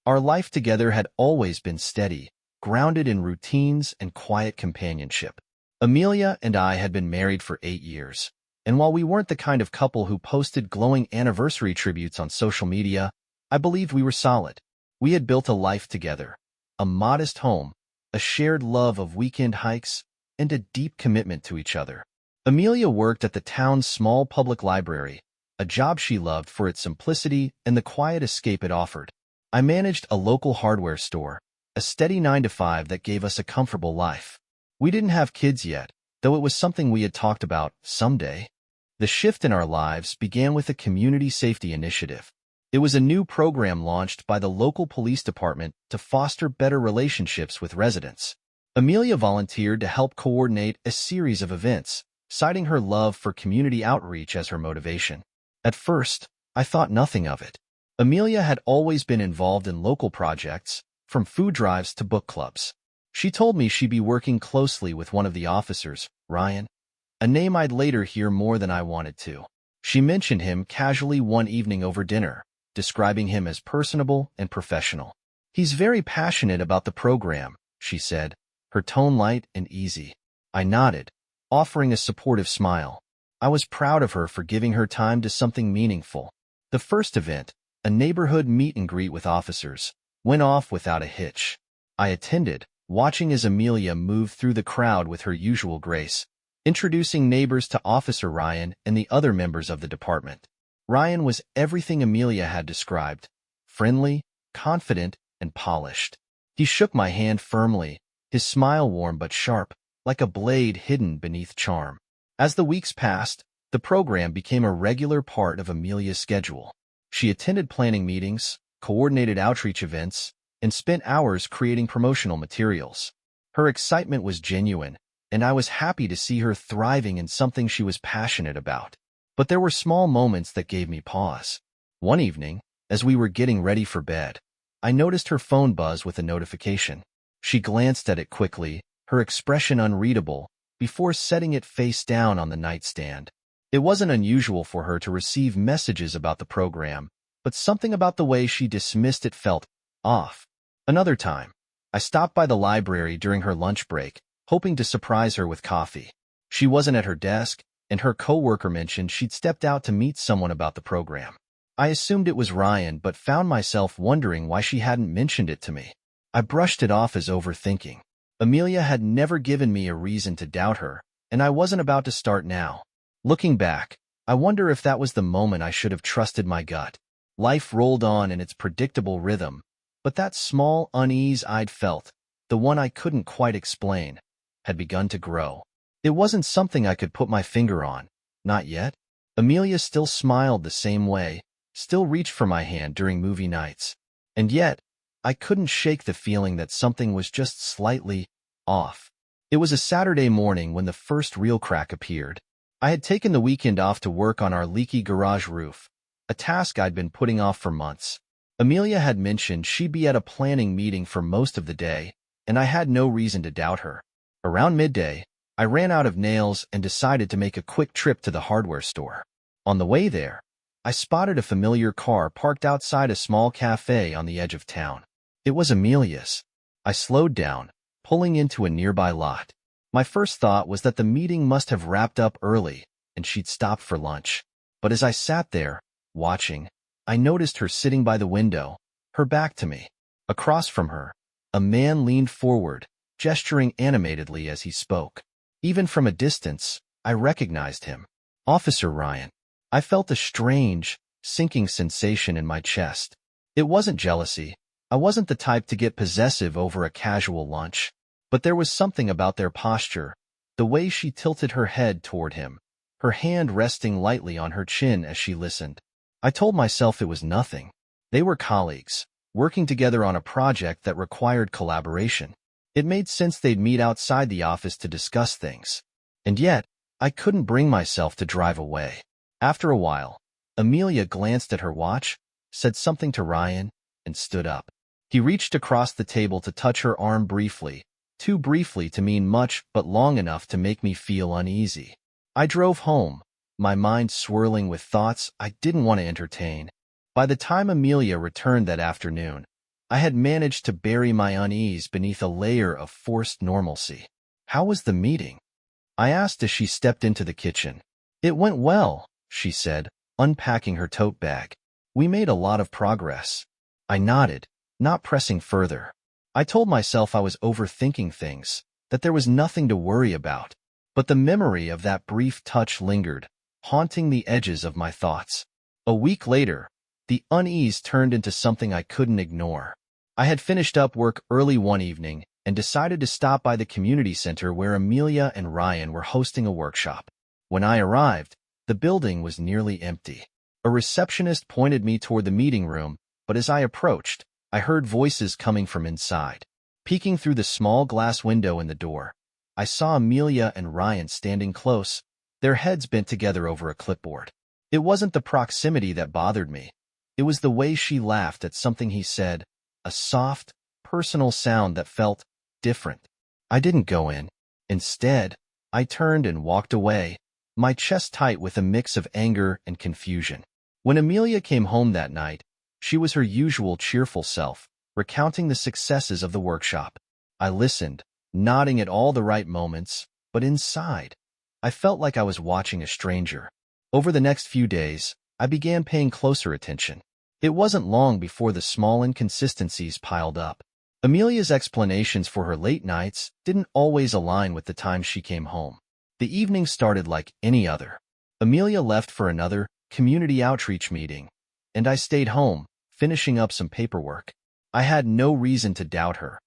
Our life together had always been steady, grounded in routines and quiet companionship. Amelia and I had been married for 8 years, and while we weren't the kind of couple who posted glowing anniversary tributes on social media, I believed we were solid. We had built a life together, a modest home, a shared love of weekend hikes, and a deep commitment to each other. Amelia worked at the town's small public library, a job she loved for its simplicity and the quiet escape it offered. I managed a local hardware store, a steady 9-to-5 that gave us a comfortable life. We didn't have kids yet, though it was something we had talked about someday. The shift in our lives began with a community safety initiative. It was a new program launched by the local police department to foster better relationships with residents. Amelia volunteered to help coordinate a series of events, citing her love for community outreach as her motivation. At first, I thought nothing of it. Amelia had always been involved in local projects, from food drives to book clubs. She told me she'd be working closely with one of the officers, Ryan, a name I'd later hear more than I wanted to. She mentioned him casually one evening over dinner, describing him as personable and professional. "He's very passionate about the program," she said, her tone light and easy. I nodded, offering a supportive smile. I was proud of her for giving her time to something meaningful. The first event, a neighborhood meet and greet with officers, went off without a hitch. I attended, watching as Amelia moved through the crowd with her usual grace, introducing neighbors to Officer Ryan and the other members of the department. Ryan was everything Amelia had described: friendly, confident, and polished. He shook my hand firmly, his smile warm but sharp, like a blade hidden beneath charm. As the weeks passed, the program became a regular part of Amelia's schedule. She attended planning meetings, coordinated outreach events, and spent hours creating promotional materials. Her excitement was genuine, and I was happy to see her thriving in something she was passionate about. But there were small moments that gave me pause. One evening, as we were getting ready for bed, I noticed her phone buzz with a notification. She glanced at it quickly, her expression unreadable, before setting it face down on the nightstand. It wasn't unusual for her to receive messages about the program, but something about the way she dismissed it felt off. Another time, I stopped by the library during her lunch break, hoping to surprise her with coffee. She wasn't at her desk, and her coworker mentioned she'd stepped out to meet someone about the program. I assumed it was Ryan, but found myself wondering why she hadn't mentioned it to me. I brushed it off as overthinking. Amelia had never given me a reason to doubt her, and I wasn't about to start now. Looking back, I wonder if that was the moment I should have trusted my gut. Life rolled on in its predictable rhythm, but that small unease I'd felt, the one I couldn't quite explain, had begun to grow. It wasn't something I could put my finger on, not yet. Amelia still smiled the same way, still reached for my hand during movie nights. And yet, I couldn't shake the feeling that something was just slightly off. It was a Saturday morning when the first real crack appeared. I had taken the weekend off to work on our leaky garage roof, a task I'd been putting off for months. Amelia had mentioned she'd be at a planning meeting for most of the day, and I had no reason to doubt her. Around midday, I ran out of nails and decided to make a quick trip to the hardware store. On the way there, I spotted a familiar car parked outside a small cafe on the edge of town. It was Amelia's. I slowed down, pulling into a nearby lot. My first thought was that the meeting must have wrapped up early, and she'd stopped for lunch. But as I sat there, watching, I noticed her sitting by the window, her back to me. Across from her, a man leaned forward, gesturing animatedly as he spoke. Even from a distance, I recognized him. Officer Ryan. I felt a strange, sinking sensation in my chest. It wasn't jealousy. I wasn't the type to get possessive over a casual lunch. But there was something about their posture, the way she tilted her head toward him, her hand resting lightly on her chin as she listened. I told myself it was nothing. They were colleagues, working together on a project that required collaboration. It made sense they'd meet outside the office to discuss things. And yet, I couldn't bring myself to drive away. After a while, Amelia glanced at her watch, said something to Ryan, and stood up. He reached across the table to touch her arm briefly, too briefly to mean much but long enough to make me feel uneasy. I drove home, my mind swirling with thoughts I didn't want to entertain. By the time Amelia returned that afternoon, I had managed to bury my unease beneath a layer of forced normalcy. "How was the meeting?" I asked as she stepped into the kitchen. "It went well," she said, unpacking her tote bag. "We made a lot of progress." I nodded, not pressing further. I told myself I was overthinking things, that there was nothing to worry about. But the memory of that brief touch lingered, haunting the edges of my thoughts. A week later, the unease turned into something I couldn't ignore. I had finished up work early one evening and decided to stop by the community center where Amelia and Ryan were hosting a workshop. When I arrived, the building was nearly empty. A receptionist pointed me toward the meeting room, but as I approached, I heard voices coming from inside. Peeking through the small glass window in the door, I saw Amelia and Ryan standing close, their heads bent together over a clipboard. It wasn't the proximity that bothered me. It was the way she laughed at something he said, a soft, personal sound that felt different. I didn't go in. Instead, I turned and walked away, my chest tight with a mix of anger and confusion. When Amelia came home that night, she was her usual cheerful self, recounting the successes of the workshop. I listened, nodding at all the right moments, but inside, I felt like I was watching a stranger. Over the next few days, I began paying closer attention. It wasn't long before the small inconsistencies piled up. Amelia's explanations for her late nights didn't always align with the time she came home. The evening started like any other. Amelia left for another community outreach meeting, and I stayed home, finishing up some paperwork. I had no reason to doubt her.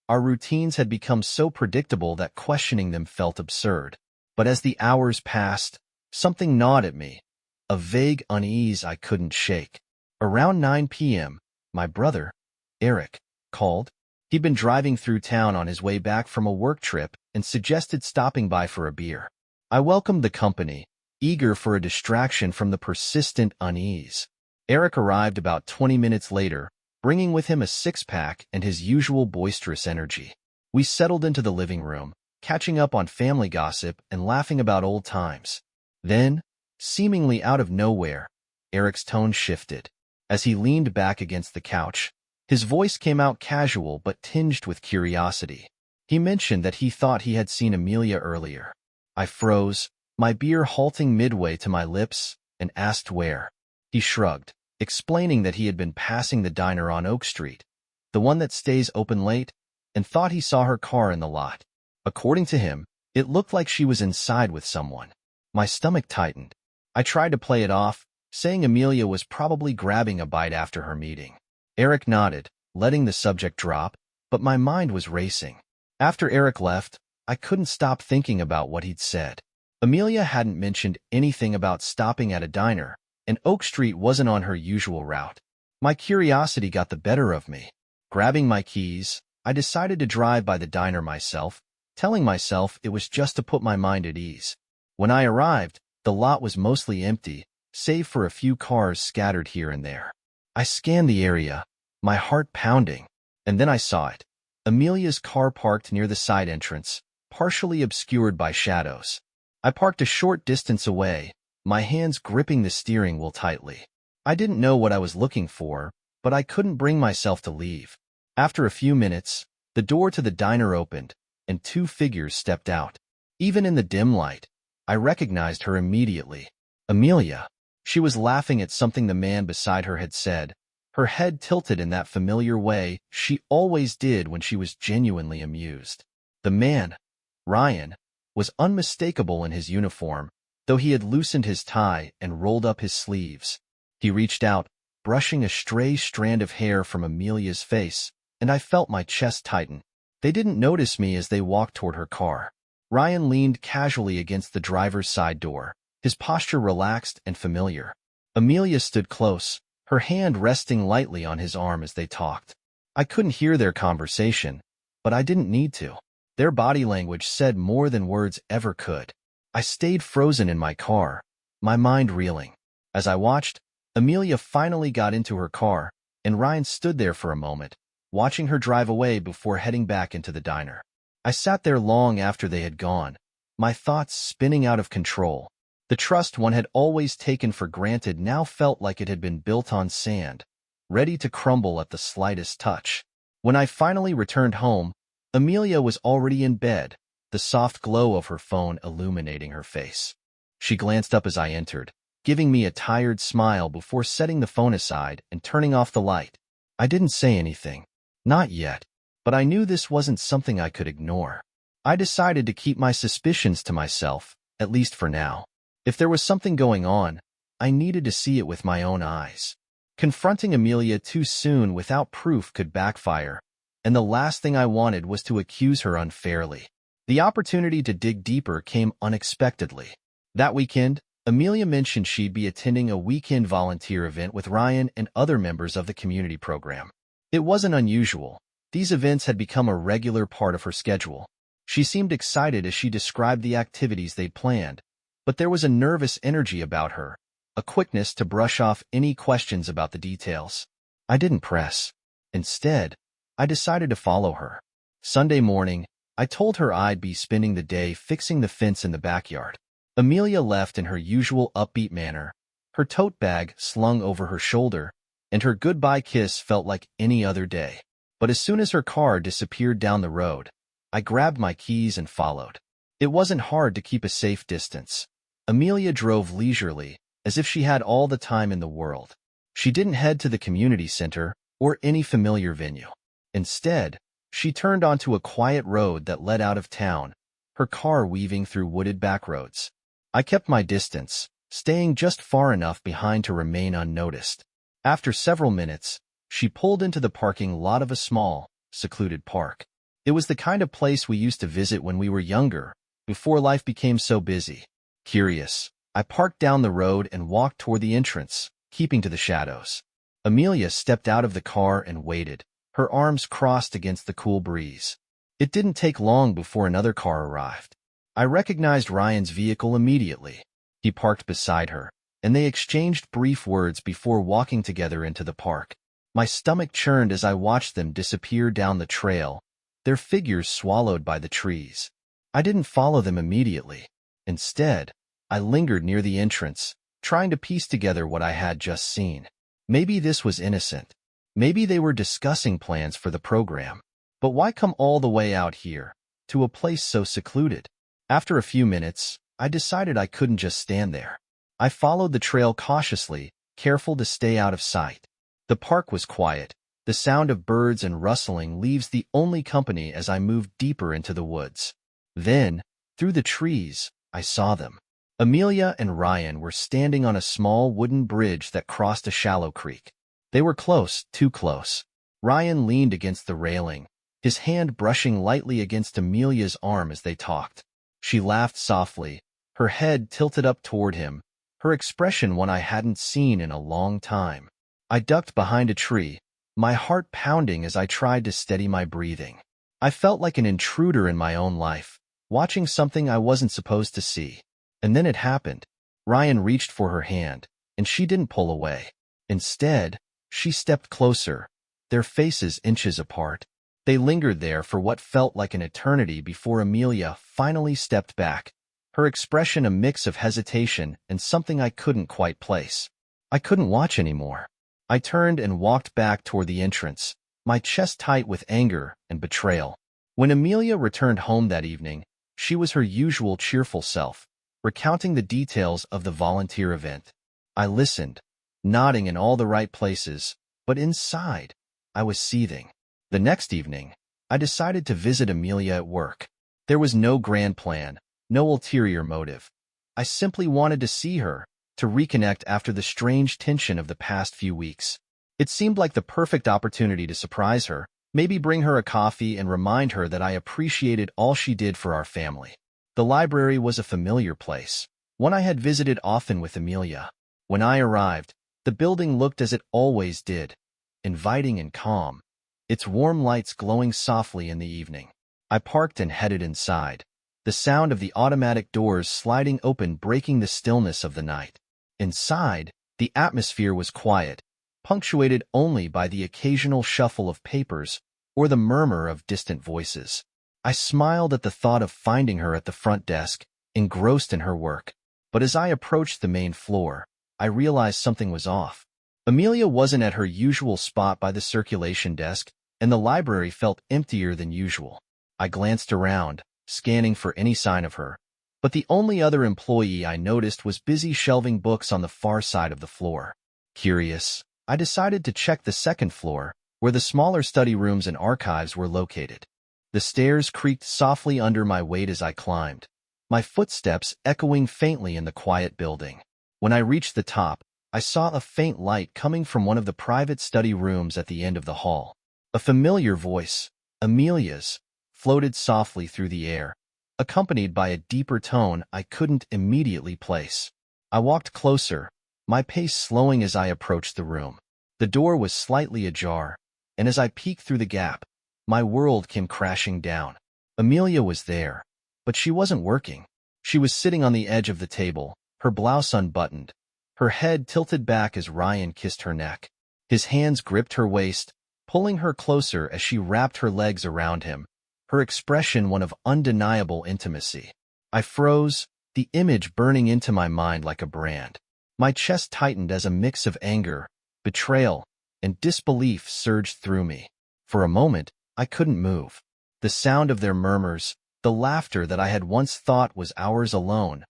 Our routines had become so predictable that questioning them felt absurd. But as the hours passed, something gnawed at me, a vague unease I couldn't shake. Around 9 p.m., my brother, Eric, called. He'd been driving through town on his way back from a work trip and suggested stopping by for a beer. I welcomed the company, eager for a distraction from the persistent unease. Eric arrived about 20 minutes later, bringing with him a six-pack and his usual boisterous energy. We settled into the living room, catching up on family gossip and laughing about old times. Then, seemingly out of nowhere, Eric's tone shifted. As he leaned back against the couch, his voice came out casual but tinged with curiosity. He mentioned that he thought he had seen Amelia earlier. I froze, my beer halting midway to my lips, and asked where. He shrugged, explaining that he had been passing the diner on Oak Street, the one that stays open late, and thought he saw her car in the lot. According to him, it looked like she was inside with someone. My stomach tightened. I tried to play it off, saying Amelia was probably grabbing a bite after her meeting. Eric nodded, letting the subject drop, but my mind was racing. After Eric left, I couldn't stop thinking about what he'd said. Amelia hadn't mentioned anything about stopping at a diner, and Oak Street wasn't on her usual route. My curiosity got the better of me. Grabbing my keys, I decided to drive by the diner myself, telling myself it was just to put my mind at ease. When I arrived, the lot was mostly empty, save for a few cars scattered here and there. I scanned the area, my heart pounding, and then I saw it. Amelia's car parked near the side entrance, partially obscured by shadows. I parked a short distance away, my hands gripping the steering wheel tightly. I didn't know what I was looking for, but I couldn't bring myself to leave. After a few minutes, the door to the diner opened, and two figures stepped out. Even in the dim light, I recognized her immediately. Amelia. She was laughing at something the man beside her had said, her head tilted in that familiar way she always did when she was genuinely amused. The man, Ryan, was unmistakable in his uniform, though he had loosened his tie and rolled up his sleeves. He reached out, brushing a stray strand of hair from Amelia's face, and I felt my chest tighten. They didn't notice me as they walked toward her car. Ryan leaned casually against the driver's side door, his posture relaxed and familiar. Amelia stood close, her hand resting lightly on his arm as they talked. I couldn't hear their conversation, but I didn't need to. Their body language said more than words ever could. I stayed frozen in my car, my mind reeling. As I watched, Amelia finally got into her car, and Ryan stood there for a moment, watching her drive away before heading back into the diner. I sat there long after they had gone, my thoughts spinning out of control. The trust one had always taken for granted now felt like it had been built on sand, ready to crumble at the slightest touch. When I finally returned home, Amelia was already in bed, the soft glow of her phone illuminating her face. She glanced up as I entered, giving me a tired smile before setting the phone aside and turning off the light. I didn't say anything. Not yet. But I knew this wasn't something I could ignore. I decided to keep my suspicions to myself, at least for now. If there was something going on, I needed to see it with my own eyes. Confronting Amelia too soon without proof could backfire, and the last thing I wanted was to accuse her unfairly. The opportunity to dig deeper came unexpectedly. That weekend, Amelia mentioned she'd be attending a weekend volunteer event with Ryan and other members of the community program. It wasn't unusual. These events had become a regular part of her schedule. She seemed excited as she described the activities they'd planned, but there was a nervous energy about her, a quickness to brush off any questions about the details. I didn't press. Instead, I decided to follow her. Sunday morning, I told her I'd be spending the day fixing the fence in the backyard. Amelia left in her usual upbeat manner, her tote bag slung over her shoulder, and her goodbye kiss felt like any other day. But as soon as her car disappeared down the road, I grabbed my keys and followed. It wasn't hard to keep a safe distance. Amelia drove leisurely, as if she had all the time in the world. She didn't head to the community center or any familiar venue. Instead, she turned onto a quiet road that led out of town, her car weaving through wooded backroads. I kept my distance, staying just far enough behind to remain unnoticed. After several minutes, she pulled into the parking lot of a small, secluded park. It was the kind of place we used to visit when we were younger, before life became so busy. Curious, I parked down the road and walked toward the entrance, keeping to the shadows. Amelia stepped out of the car and waited, her arms crossed against the cool breeze. It didn't take long before another car arrived. I recognized Ryan's vehicle immediately. He parked beside her, and they exchanged brief words before walking together into the park. My stomach churned as I watched them disappear down the trail, their figures swallowed by the trees. I didn't follow them immediately. Instead, I lingered near the entrance, trying to piece together what I had just seen. Maybe this was innocent. Maybe they were discussing plans for the program. But why come all the way out here, to a place so secluded? After a few minutes, I decided I couldn't just stand there. I followed the trail cautiously, careful to stay out of sight. The park was quiet, the sound of birds and rustling leaves the only company as I moved deeper into the woods. Then, through the trees, I saw them. Amelia and Ryan were standing on a small wooden bridge that crossed a shallow creek. They were close, too close. Ryan leaned against the railing, his hand brushing lightly against Amelia's arm as they talked. She laughed softly, her head tilted up toward him, her expression one I hadn't seen in a long time. I ducked behind a tree, my heart pounding as I tried to steady my breathing. I felt like an intruder in my own life, watching something I wasn't supposed to see. And then it happened. Ryan reached for her hand, and she didn't pull away. Instead, she stepped closer, their faces inches apart. They lingered there for what felt like an eternity before Amelia finally stepped back, her expression a mix of hesitation and something I couldn't quite place. I couldn't watch anymore. I turned and walked back toward the entrance, my chest tight with anger and betrayal. When Amelia returned home that evening, she was her usual cheerful self, recounting the details of the volunteer event. I listened, nodding in all the right places, but inside, I was seething. The next evening, I decided to visit Amelia at work. There was no grand plan, no ulterior motive. I simply wanted to see her, to reconnect after the strange tension of the past few weeks. It seemed like the perfect opportunity to surprise her, maybe bring her a coffee and remind her that I appreciated all she did for our family. The library was a familiar place, one I had visited often with Amelia. When I arrived, the building looked as it always did, inviting and calm, its warm lights glowing softly in the evening. I parked and headed inside, the sound of the automatic doors sliding open breaking the stillness of the night. Inside, the atmosphere was quiet, punctuated only by the occasional shuffle of papers or the murmur of distant voices. I smiled at the thought of finding her at the front desk, engrossed in her work. But as I approached the main floor, I realized something was off. Amelia wasn't at her usual spot by the circulation desk, and the library felt emptier than usual. I glanced around, scanning for any sign of her, but the only other employee I noticed was busy shelving books on the far side of the floor. Curious, I decided to check the second floor, where the smaller study rooms and archives were located. The stairs creaked softly under my weight as I climbed, my footsteps echoing faintly in the quiet building. When I reached the top, I saw a faint light coming from one of the private study rooms at the end of the hall. A familiar voice, Amelia's, floated softly through the air, accompanied by a deeper tone I couldn't immediately place. I walked closer, my pace slowing as I approached the room. The door was slightly ajar, and as I peeked through the gap, my world came crashing down. Amelia was there, but she wasn't working. She was sitting on the edge of the table, her blouse unbuttoned, her head tilted back as Ryan kissed her neck. His hands gripped her waist, pulling her closer as she wrapped her legs around him, her expression one of undeniable intimacy. I froze, the image burning into my mind like a brand. My chest tightened as a mix of anger, betrayal, and disbelief surged through me. For a moment, I couldn't move. The sound of their murmurs, the laughter that I had once thought was ours alone,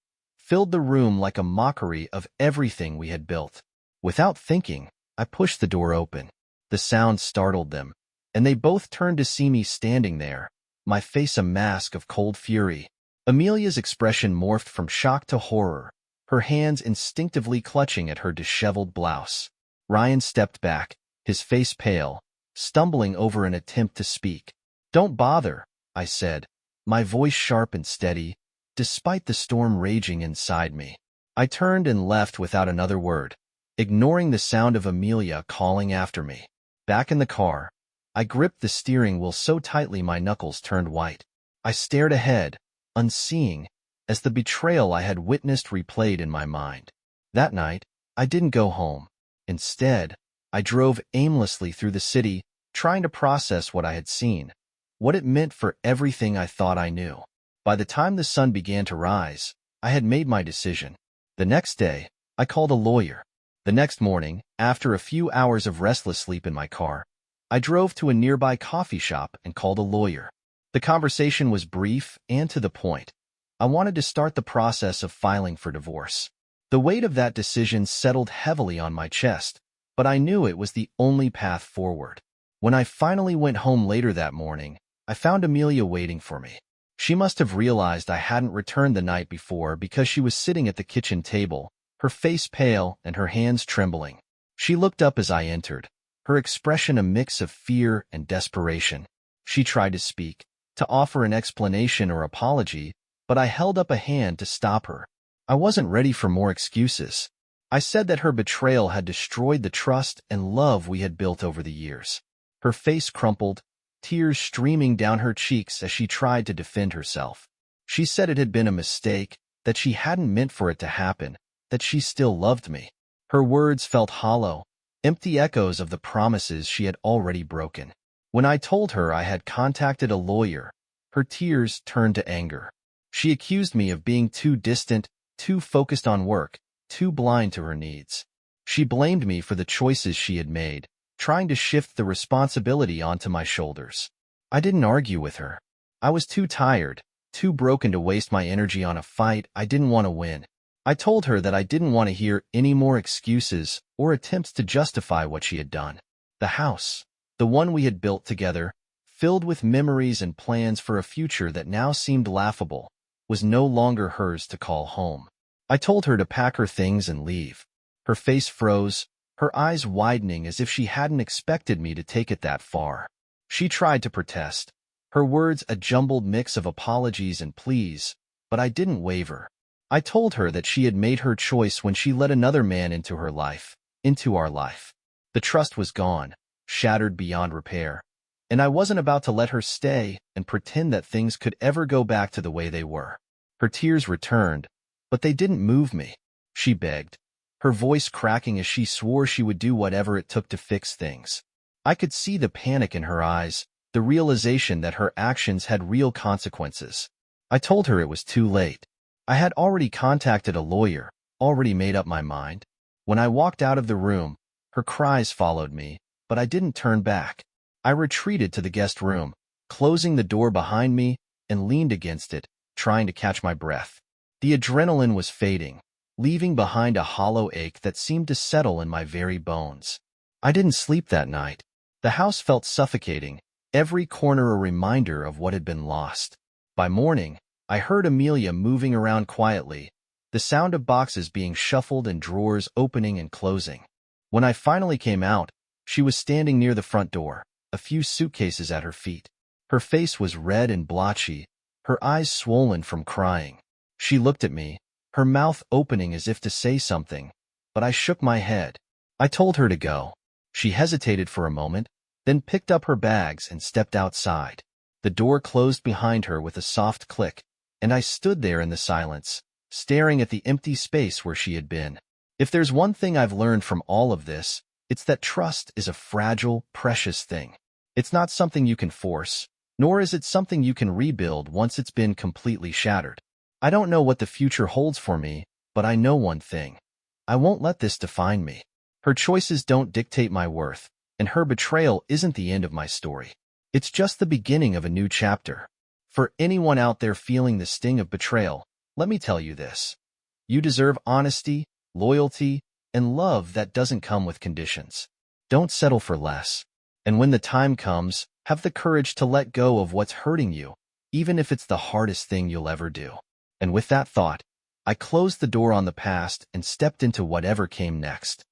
filled the room like a mockery of everything we had built. Without thinking, I pushed the door open. The sound startled them, and they both turned to see me standing there, my face a mask of cold fury. Amelia's expression morphed from shock to horror, her hands instinctively clutching at her disheveled blouse. Ryan stepped back, his face pale, stumbling over an attempt to speak. "Don't bother," I said, my voice sharp and steady, despite the storm raging inside me. I turned and left without another word, ignoring the sound of Amelia calling after me. Back in the car, I gripped the steering wheel so tightly my knuckles turned white. I stared ahead, unseeing, as the betrayal I had witnessed replayed in my mind. That night, I didn't go home. Instead, I drove aimlessly through the city, trying to process what I had seen, what it meant for everything I thought I knew. By the time the sun began to rise, I had made my decision. The next day, I called a lawyer. The next morning, after a few hours of restless sleep in my car, I drove to a nearby coffee shop and called a lawyer. The conversation was brief and to the point. I wanted to start the process of filing for divorce. The weight of that decision settled heavily on my chest, but I knew it was the only path forward. When I finally went home later that morning, I found Amelia waiting for me. She must have realized I hadn't returned the night before because she was sitting at the kitchen table, her face pale and her hands trembling. She looked up as I entered, her expression a mix of fear and desperation. She tried to speak, to offer an explanation or apology, but I held up a hand to stop her. I wasn't ready for more excuses. I said that her betrayal had destroyed the trust and love we had built over the years. Her face crumpled, tears streaming down her cheeks as she tried to defend herself. She said it had been a mistake, that she hadn't meant for it to happen, that she still loved me. Her words felt hollow, empty echoes of the promises she had already broken. When I told her I had contacted a lawyer, her tears turned to anger. She accused me of being too distant, too focused on work, too blind to her needs. She blamed me for the choices she had made, trying to shift the responsibility onto my shoulders. I didn't argue with her. I was too tired, too broken to waste my energy on a fight I didn't want to win. I told her that I didn't want to hear any more excuses or attempts to justify what she had done. The house, the one we had built together, filled with memories and plans for a future that now seemed laughable, was no longer hers to call home. I told her to pack her things and leave. Her face froze, her eyes widening as if she hadn't expected me to take it that far. She tried to protest, her words a jumbled mix of apologies and pleas, but I didn't waver. I told her that she had made her choice when she let another man into her life, into our life. The trust was gone, shattered beyond repair, and I wasn't about to let her stay and pretend that things could ever go back to the way they were. Her tears returned, but they didn't move me. She begged, her voice cracking as she swore she would do whatever it took to fix things. I could see the panic in her eyes, the realization that her actions had real consequences. I told her it was too late. I had already contacted a lawyer, already made up my mind. When I walked out of the room, Her cries followed me, but I didn't turn back. I retreated to the guest room, closing the door behind me, and leaned against it, trying to catch my breath. The adrenaline was fading, leaving behind a hollow ache that seemed to settle in my very bones. I didn't sleep that night. The house felt suffocating, every corner a reminder of what had been lost. By morning, I heard Amelia moving around quietly, the sound of boxes being shuffled and drawers opening and closing. When I finally came out, she was standing near the front door, a few suitcases at her feet. Her face was red and blotchy, her eyes swollen from crying. She looked at me, her mouth opening as if to say something, but I shook my head. I told her to go. She hesitated for a moment, then picked up her bags and stepped outside. The door closed behind her with a soft click, and I stood there in the silence, staring at the empty space where she had been. If there's one thing I've learned from all of this, it's that trust is a fragile, precious thing. It's not something you can force, nor is it something you can rebuild once it's been completely shattered. I don't know what the future holds for me, but I know one thing. I won't let this define me. Her choices don't dictate my worth, and her betrayal isn't the end of my story. It's just the beginning of a new chapter. For anyone out there feeling the sting of betrayal, let me tell you this. You deserve honesty, loyalty, and love that doesn't come with conditions. Don't settle for less. And when the time comes, have the courage to let go of what's hurting you, even if it's the hardest thing you'll ever do. And with that thought, I closed the door on the past and stepped into whatever came next.